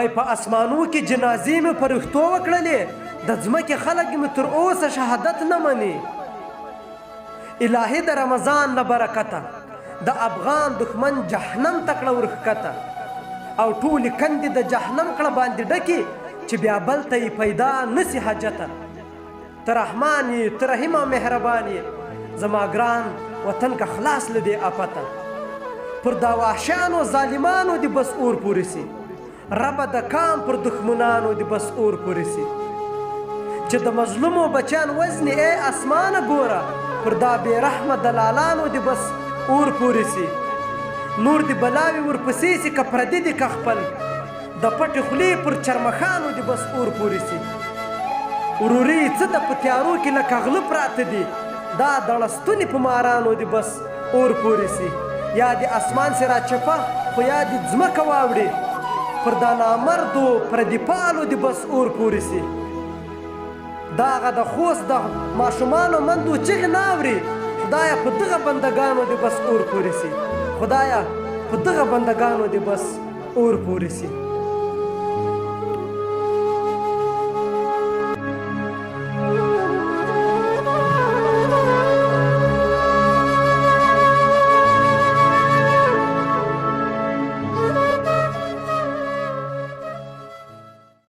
وای په اسمانو کې جنازې مې فرښتو وکړلې د ځمکې خلک مې تر اوسه شهادت نه مني الهي د رمضان له برکته د افغان دښمن جهنم ته کړه ورښکته او ټولې کندې د جهنم کړه باندې ډکې چې بیا بل ته یې پیدا نسي حاجته ته رحمان یې ته رحیم او مهربان یې زما ګران وطن که خلاص له دې آفته پر دا وحشیانو ظالمانو دې بس اور پورې سي ربه د کام پر دښمنانو دې بس اور پورې سي چې د مظلومو بچیان وزنې ای اسمانه ګوره پر دا بې رحمه دلالانو دې بس اور پورې سي نور دې بلاوي ورپسې سي که پردي دې که خپل د پټې خولې پر چرمخانو دې بس اور پورې سي وروري څه د په تیارو کې لکه غله پراته دي دا دړستونې په مارانو دې بس اور پورې سي یا دې اسمان سي راچپه خو یا دې ځمکه واوړي پر دا نامردو پردي پالو دې بس اور پورې سي دا هغه د خوست د ماشومانو مندو چغې نه اوري خدایه په دغه بندګانو دې بس اور پورې سي خدایه په دغه بندګانو دې بس اور پورې سي